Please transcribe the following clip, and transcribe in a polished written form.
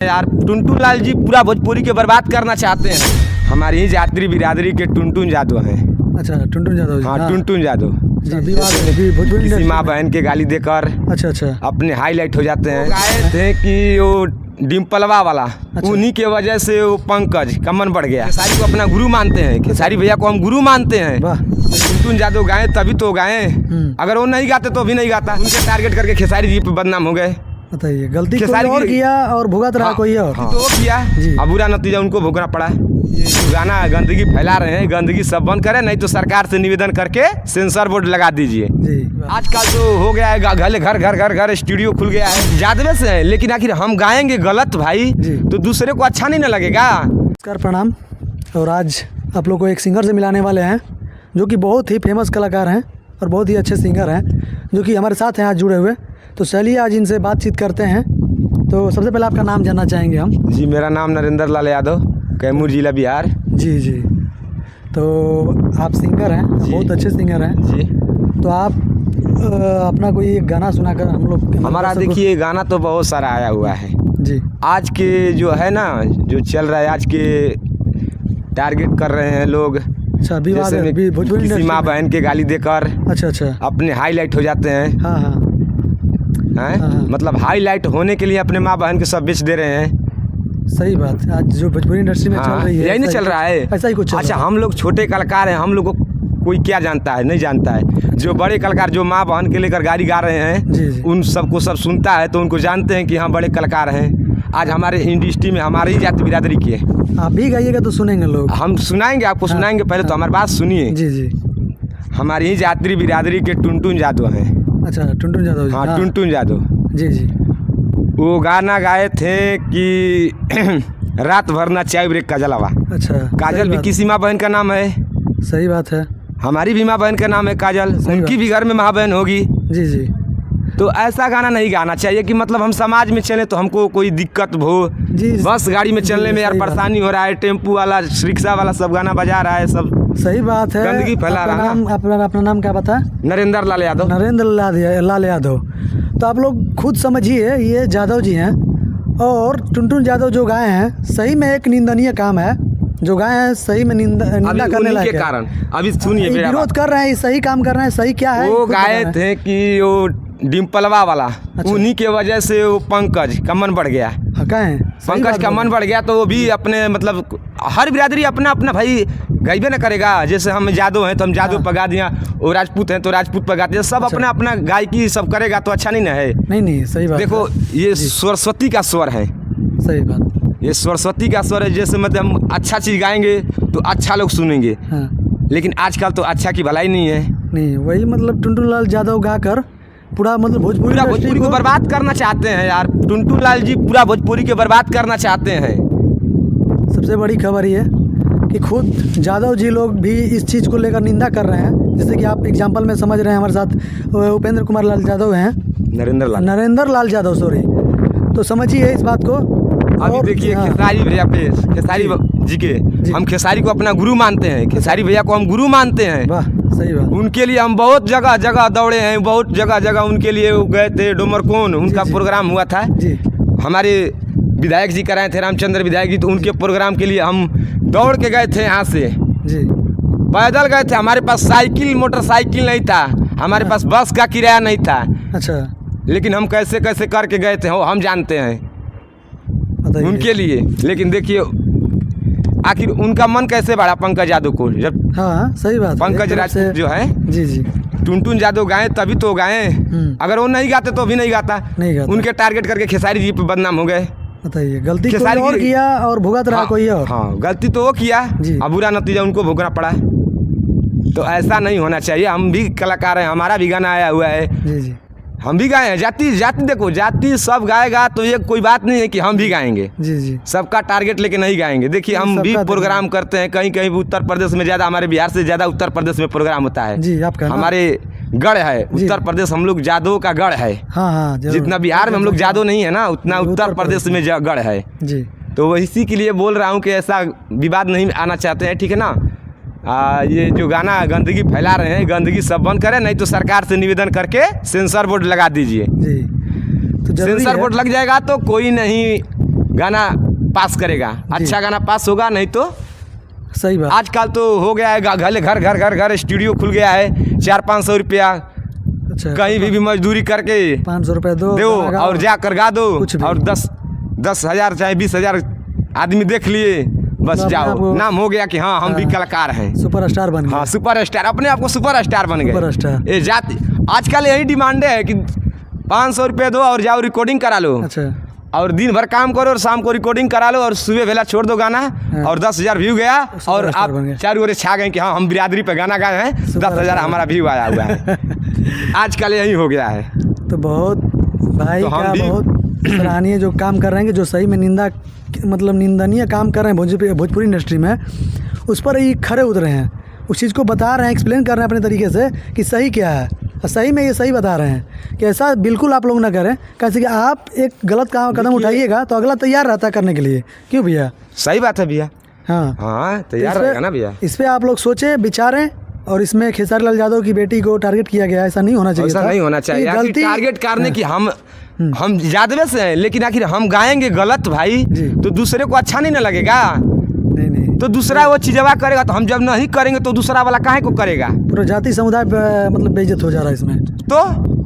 यार टुनटुन लाल जी पूरा भोजपुरी के बर्बाद करना चाहते हैं। हमारी ही जाति बिरादरी के टुनटुन यादव हैं। अच्छा, टुनटुन यादव जी। हाँ, टुनटुन यादव भोजपुरी किसी माँ बहन के गाली देकर अच्छा अपने हाईलाइट हो जाते हैं। आए थे कि वो डिम्पलवा वाला, उन्हीं के वजह से वो पंकज का मन बढ़ गया। खेसारी को अपना गुरु मानते हैं, खेसारी भैया को हम गुरु मानते हैं। टुनटुन यादव गाए तभी तो गाए, अगर वो नहीं गाते तो भी नहीं गाता। उनके टारगेट करके खेसारी जी पे बदनाम हो गए। बताइए, गलती कोई और किया और भुगत रहा कोई और। तो वो किया, अब बुरा नतीजा उनको भुगतना पड़ा। ये गाना गंदगी फैला रहे हैं, गंदगी सब बंद करें, नहीं तो सरकार से निवेदन करके सेंसर बोर्ड लगा दीजिए। आजकल तो हो गया है घर स्टूडियो खुल गया है, जादवे से है, लेकिन आखिर हम गाएंगे गलत भाई तो दूसरे को अच्छा नहीं ना लगेगा। नमस्कार, प्रणाम। और आज आप लोग को एक सिंगर से मिलाने वाले हैं जो कि बहुत ही फेमस कलाकार हैं और बहुत ही अच्छे सिंगर हैं, जो कि हमारे साथ हैं आज जुड़े हुए। तो चलिए आज इनसे बातचीत करते हैं। तो सबसे पहले आपका नाम जानना चाहेंगे हम। जी, मेरा नाम नरेंद्र लाल यादव, कैमूर जिला, बिहार। जी। तो आप सिंगर हैं, बहुत अच्छे सिंगर हैं जी। तो आप अपना कोई एक गाना सुनाकर हम लोग। हमारा देखिए गाना तो बहुत सारा आया हुआ है जी। आज के जो है ना, जो चल रहा है आज के टारगेट कर रहे हैं लोग। अच्छा, विवाद है भोजपुरी किसी माँ बहन के गाली देकर अच्छा अपने हाईलाइट हो जाते हैं। हाँ। मतलब हाईलाइट होने के लिए अपने माँ बहन के सब बेच दे रहे हैं। सही बात है, आज जो भोजपुरी इंडस्ट्री में चल रही है यही नहीं चल रहा है, ऐसा ही कुछ। अच्छा, हम लोग छोटे कलाकार हैं, हम लोग को कोई क्या जानता है, नहीं जानता है। जो बड़े कलाकार जो माँ बहन के लेकर गाड़ी गा रहे हैं जी। उन सबको सब सुनता है तो उनको जानते हैं कि हाँ बड़े कलाकार हैं। आज हमारे इंडस्ट्री में हमारी ही जाति बिरादरी की है। आप भी गाइएगा तो सुनेंगे लोग। हम सुनाएंगे आपको, सुनाएंगे। पहले तो हमारी बात सुनिए। जी। हमारी ही जाति बिरादरी के टुनटुन यादव हैं। अच्छा, टुनटुन यादव जी। हाँ, टुनटुन यादव जी। वो गाना गाए थे कि रात भर ना चाय ब्रेक काजलवा। अच्छा, काजल भी किसी माँ बहन का नाम है। सही बात है। हमारी भी माँ बहन का नाम है काजल, उनकी भी घर में माँ बहन होगी। जी। तो ऐसा गाना नहीं गाना चाहिए कि मतलब हम समाज में चले तो हमको कोई दिक्कत हो। बस गाड़ी में चलने में यार परेशानी हो रहा है, टेम्पू वाला रिक्शा वाला सब गाना बजा रहा है, सब सही बात है। गंदगी फैला रहा है। अपना नाम क्या बता? नरेंद्र लाल यादव। नरेंद्र लाल यादव। तो आप लोग खुद समझिए, ये यादव जी हैं और टुनटुन यादव जो गाए हैं सही में एक निंदनीय काम है। जो गाए हैं सही में निंदा करने लायक के कारण अभी सुनिए, विरोध कर रहे हैं, सही काम कर रहे हैं। सही क्या है? वो गाए थे कि वो डिम्पलवा वाला, उन्हीं के वजह से वो पंकज का मन बढ़ गया। पंकज का मन बढ़ गया तो वो भी अपने मतलब हर बिरादरी अपना अपना भाई गाइबे ना करेगा। जैसे हम यादव हैं तो हम यादव पगा दिया, वो राजपूत हैं तो राजपूत पगा दिया। सब अपना अपना गायकी सब करेगा तो अच्छा नहीं ना है। नहीं, सही बात। देखो, ये सरस्वती का स्वर है। सही बात, ये सरस्वती का स्वर है। जैसे मतलब हम अच्छा चीज गाएंगे तो अच्छा लोग सुनेंगे। लेकिन आजकल तो अच्छा की भलाई नहीं है। नहीं, वही मतलब टुनटुन लाल यादव गाकर पूरा मतलब भोजपुरी को बर्बाद करना चाहते हैं। यार टुनटुन लाल जी पूरा भोजपुरी के बर्बाद करना चाहते हैं। सबसे बड़ी खबर ये कि खुद यादव जी लोग भी इस चीज़ को लेकर निंदा कर रहे हैं। जैसे कि आप एग्जांपल में समझ रहे हैं, हमारे साथ उपेंद्र कुमार लाल यादव हैं, नरेंद्र लाल यादव, सॉरी। तो समझिए इस बात को। अभी देखिए खेसारी भैया पे, खेसारी जी के हम खेसारी को अपना गुरु मानते हैं, खेसारी भैया को हम गुरु मानते हैं। वाह, सही बात। उनके लिए हम बहुत जगह दौड़े हैं, बहुत जगह उनके लिए गए थे। डोमरकोन उनका प्रोग्राम हुआ था जी। हमारे विधायक जी कराए थे, रामचंद्र विधायक जी, तो उनके प्रोग्राम के लिए हम दौड़ के गए थे यहाँ से जी। पैदल गए थे। हमारे पास साइकिल मोटरसाइकिल नहीं था, हमारे पास बस का किराया नहीं था। अच्छा, लेकिन हम कैसे करके गए थे हम जानते हैं उनके लिए। लेकिन देखिए आखिर उनका मन कैसे बढ़ा पंकज यादव को, जब हाँ सही बात। पंकज राजपूत जो है जी टुनटुन यादव गाए तभी तो गाए, अगर वो नहीं गाते तो भी नहीं गाता। उनके टारगेट करके खेसारी जी पे बदनाम हो गए। बताइए, गलती कोई और किया और भुगत रहा कोई और। हाँ, गलती तो वो किया, अब बुरा नतीजा उनको भुगतना पड़ा। तो ऐसा नहीं होना चाहिए। हम भी कलाकार हैं, हमारा भी गाना आया हुआ है जी। हम भी गाए हैं। जाति देखो, जाति सब गाएगा तो ये कोई बात नहीं है कि हम भी गाएंगे जी। सबका टारगेट लेके नहीं गाएंगे। देखिए हम भी प्रोग्राम करते हैं, कहीं उत्तर प्रदेश में ज़्यादा, हमारे बिहार से ज़्यादा उत्तर प्रदेश में प्रोग्राम होता है जी। आपका हमारे गढ़ है उत्तर प्रदेश, हम लोग यादव का गढ़ है। हाँ, जितना बिहार में हम लोग यादव नहीं है ना, उतना उत्तर प्रदेश में गढ़ है जी। तो इसी के लिए बोल रहा हूँ कि ऐसा विवाद नहीं आना चाहते हैं, ठीक है ना। ये जो गाना गंदगी फैला रहे हैं, गंदगी सब बंद करें, नहीं तो सरकार से निवेदन करके सेंसर बोर्ड लगा दीजिए जी। तो सेंसर बोर्ड लग जाएगा तो कोई नहीं गाना पास करेगा, अच्छा गाना पास होगा, नहीं तो सही बात। आजकल तो हो गया है घर स्टूडियो खुल गया है, 400-500 रुपया अच्छा, कहीं भी मजदूरी करके 500 रुपये दो गाना गाओ, और जाकर गा दो, कुछ भी। और 10,000 चाहे 20,000 आदमी देख लिए, बस तो अपने आप जाओ, को- नाम हो गया कि हाँ हम भी हाँ। कलाकार हैं। सुपरस्टार बन गए। हाँ सुपर स्टार, अपने आप को सुपर स्टार बन गए। सुपरस्टार। ये जाति आजकल यही डिमांड है कि 500 रुपये दो और जाओ रिकॉर्डिंग करा लो, अच्छा, और दिन भर काम करो और शाम को रिकॉर्डिंग करा लो, और सुबह वेला छोड़ दो गाना, और 10,000 व्यू गया, और सुपरस्टार आप बन गए। चारों ओर छा गए कि हाँ हम बिरादरी पे गाना गाए हैं, 10,000 हमारा व्यू आया हुआ है। आजकल यही हो गया है। तो बहुत भाई तो हम का भी- बहुत सराहनीय जो काम कर रहे हैं, कि जो सही में मतलब निंदनीय काम कर रहे हैं भोजपुरी इंडस्ट्री में, उस पर ये खरे उतरे हैं, उस चीज़ को बता रहे हैं, एक्सप्लेन कर रहे हैं अपने तरीके से कि सही क्या है, और सही में ये सही बता रहे हैं कि ऐसा बिल्कुल आप लोग ना करें, कैसे कि आप एक गलत कदम उठाइएगा तो अगला तैयार रहता है करने के लिए। क्यों भैया? सही बात है भैया। हाँ, हाँ तैयार इस पे- रहेगा ना भैया। इस पे आप लोग सोचें, विचारें, और इसमें खेसारी लाल यादव की बेटी को टारगेट किया गया, ऐसा नहीं होना चाहिए ऐसा था। नहीं होना चाहिए। ये आखिर गलती टारगेट करने की हम यादव से हैं, लेकिन आखिर हम गाएंगे गलत भाई जी। तो दूसरे को अच्छा नहीं ना लगेगा, नहीं, तो दूसरा वो चीजवा करेगा, तो हम जब नहीं करेंगे तो दूसरा वाला काहे को करेगा? पूरा जाति समुदाय मतलब बेइज्जत हो जा रहा है इसमें। तो